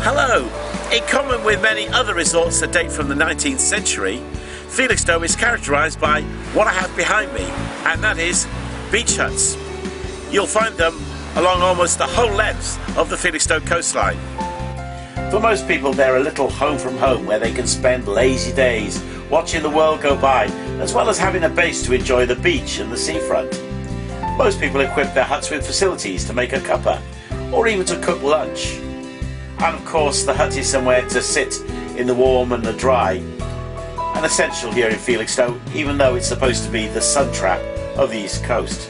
Hello! In common with many other resorts that date from the 19th century, Felixstowe is characterised by what I have behind me, and that is beach huts. You'll find them along almost the whole length of the Felixstowe coastline. For most people, they're a little home from home where they can spend lazy days watching the world go by, as well as having a base to enjoy the beach and the seafront. Most people equip their huts with facilities to make a cuppa, or even to cook lunch. And of course, the hut is somewhere to sit in the warm and the dry, an essential here in Felixstowe, even though it's supposed to be the sun trap of the East Coast.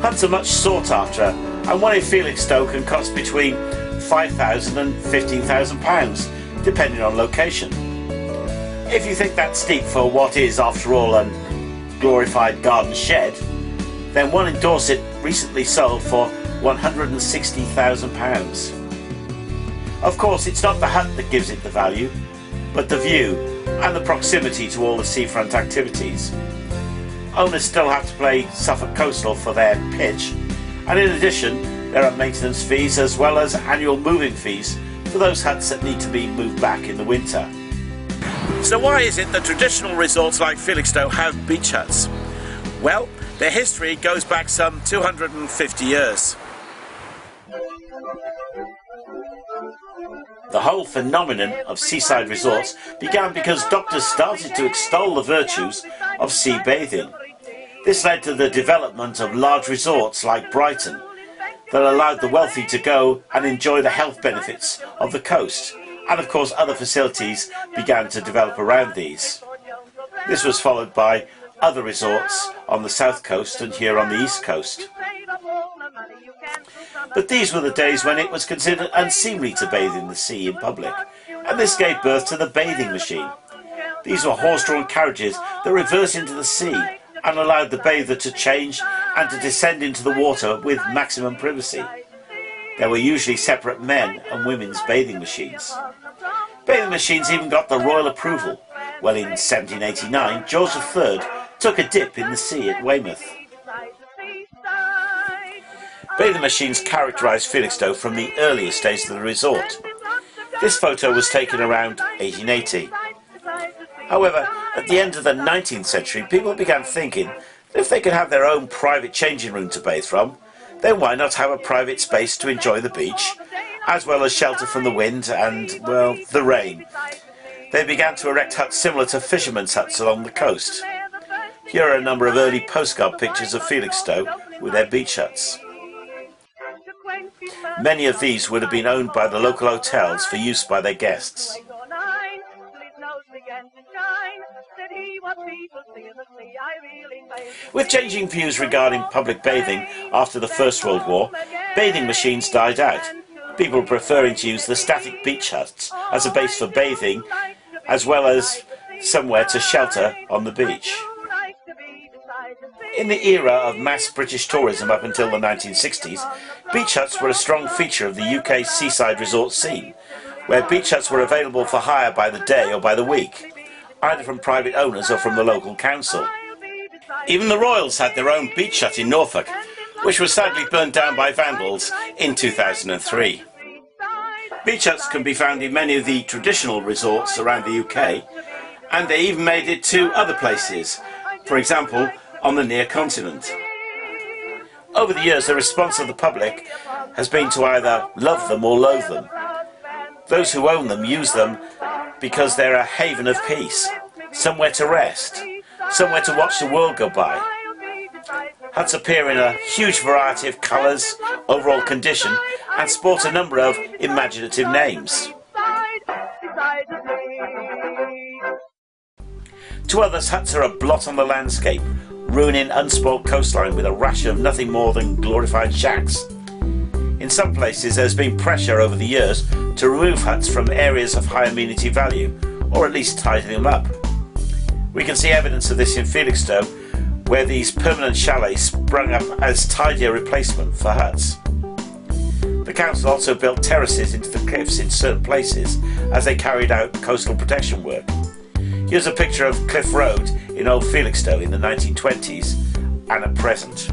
Huts are much sought after, and one in Felixstowe can cost between £5,000 and £15,000, depending on location. If you think that's steep for what is, after all, a glorified garden shed, then one in Dorset recently sold for £160,000. Of course, it's not the hut that gives it the value, but the view and the proximity to all the seafront activities. Owners still have to pay Suffolk Coastal for their pitch, and in addition there are maintenance fees as well as annual moving fees for those huts that need to be moved back in the winter. So why is it that traditional resorts like Felixstowe have beach huts? Well, their history goes back some 250 years. The whole phenomenon of seaside resorts began because doctors started to extol the virtues of sea bathing. This led to the development of large resorts like Brighton that allowed the wealthy to go and enjoy the health benefits of the coast, and of course other facilities began to develop around these. This was followed by other resorts on the south coast and here on the east coast. But these were the days when it was considered unseemly to bathe in the sea in public, and this gave birth to the bathing machine. These were horse-drawn carriages that reversed into the sea and allowed the bather to change and to descend into the water with maximum privacy. There were usually separate men and women's bathing machines. Bathing machines even got the royal approval. Well, in 1789, George III took a dip in the sea at Weymouth. Bathing machines characterised Felixstowe from the earliest days of the resort. This photo was taken around 1880. However, at the end of the 19th century, people began thinking that if they could have their own private changing room to bathe from, then why not have a private space to enjoy the beach, as well as shelter from the wind and, well, the rain. They began to erect huts similar to fishermen's huts along the coast. Here are a number of early postcard pictures of Felixstowe with their beach huts. Many of these would have been owned by the local hotels for use by their guests. With changing views regarding public bathing after the First World War, bathing machines died out, people preferring to use the static beach huts as a base for bathing, as well as somewhere to shelter on the beach. In the era of mass British tourism up until the 1960s, beach huts were a strong feature of the UK seaside resort scene, where beach huts were available for hire by the day or by the week, either from private owners or from the local council. Even the Royals had their own beach hut in Norfolk, which was sadly burned down by vandals in 2003. Beach huts can be found in many of the traditional resorts around the UK, and they even made it to other places, for example on the near continent. Over the years, the response of the public has been to either love them or loathe them. Those who own them use them because they're a haven of peace, somewhere to rest, somewhere to watch the world go by. Huts appear in a huge variety of colours, overall condition, and sport a number of imaginative names. To others, huts are a blot on the landscape, ruining unspoilt coastline with a rash of nothing more than glorified shacks. In some places there's been pressure over the years to remove huts from areas of high amenity value, or at least tidy them up. We can see evidence of this in Felixstowe, where these permanent chalets sprung up as tidier replacement for huts. The council also built terraces into the cliffs in certain places as they carried out coastal protection work. Here's a picture of Cliff Road in Old Felixstowe in the 1920s and at present.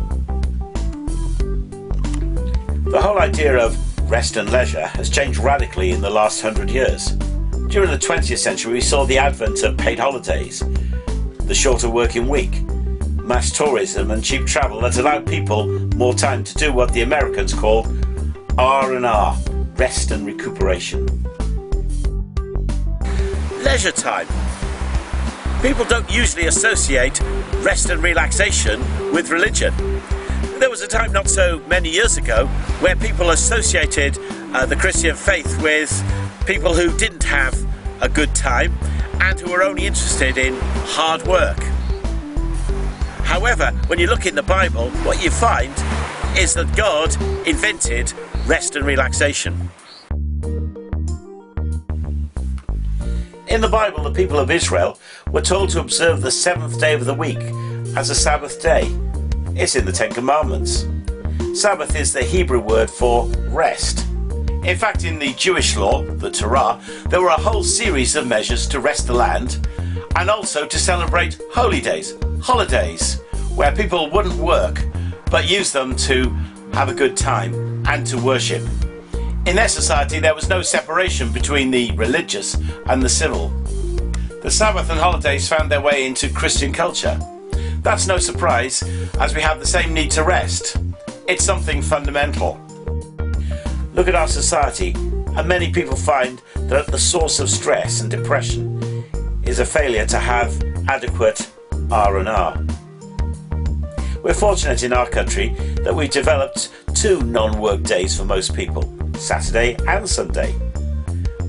The whole idea of rest and leisure has changed radically in the last 100 years. During the 20th century, we saw the advent of paid holidays, the shorter working week, mass tourism and cheap travel that allowed people more time to do what the Americans call R&R, rest and recuperation. Leisure time. People don't usually associate rest and relaxation with religion. There was a time not so many years ago where people associated the Christian faith with people who didn't have a good time and who were only interested in hard work. However, when you look in the Bible, what you find is that God invented rest and relaxation. In the Bible, the people of Israel were told to observe the seventh day of the week as a Sabbath day. It's in the Ten Commandments. Sabbath is the Hebrew word for rest. In fact, in the Jewish law, the Torah, there were a whole series of measures to rest the land and also to celebrate holy days, holidays, where people wouldn't work but use them to have a good time and to worship. In their society, there was no separation between the religious and the civil. The Sabbath and holidays found their way into Christian culture. That's no surprise, as we have the same need to rest. It's something fundamental. Look at our society, and many people find that the source of stress and depression is a failure to have adequate R&R. We're fortunate in our country that we've developed 2 non-work days for most people, Saturday and Sunday.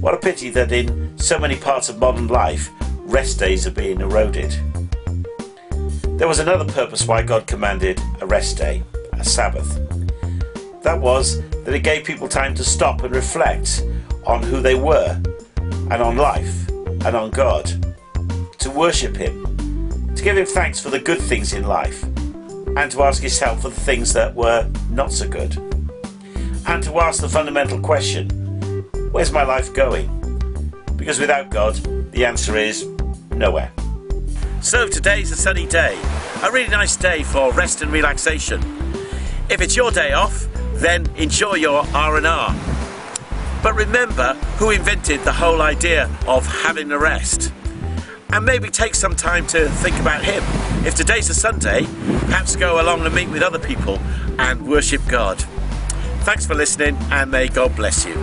What a pity that in so many parts of modern life, rest days are being eroded. There was another purpose why God commanded a rest day, a Sabbath. That was that it gave people time to stop and reflect on who they were, and on life, and on God, to worship Him, to give Him thanks for the good things in life, and to ask His help for the things that were not so good, and to ask the fundamental question, where's my life going? Because without God, the answer is nowhere. So today's a sunny day, a really nice day for rest and relaxation. If it's your day off, then enjoy your R&R. But remember who invented the whole idea of having a rest. And maybe take some time to think about him. If today's a Sunday, perhaps go along and meet with other people and worship God. Thanks for listening, and may God bless you.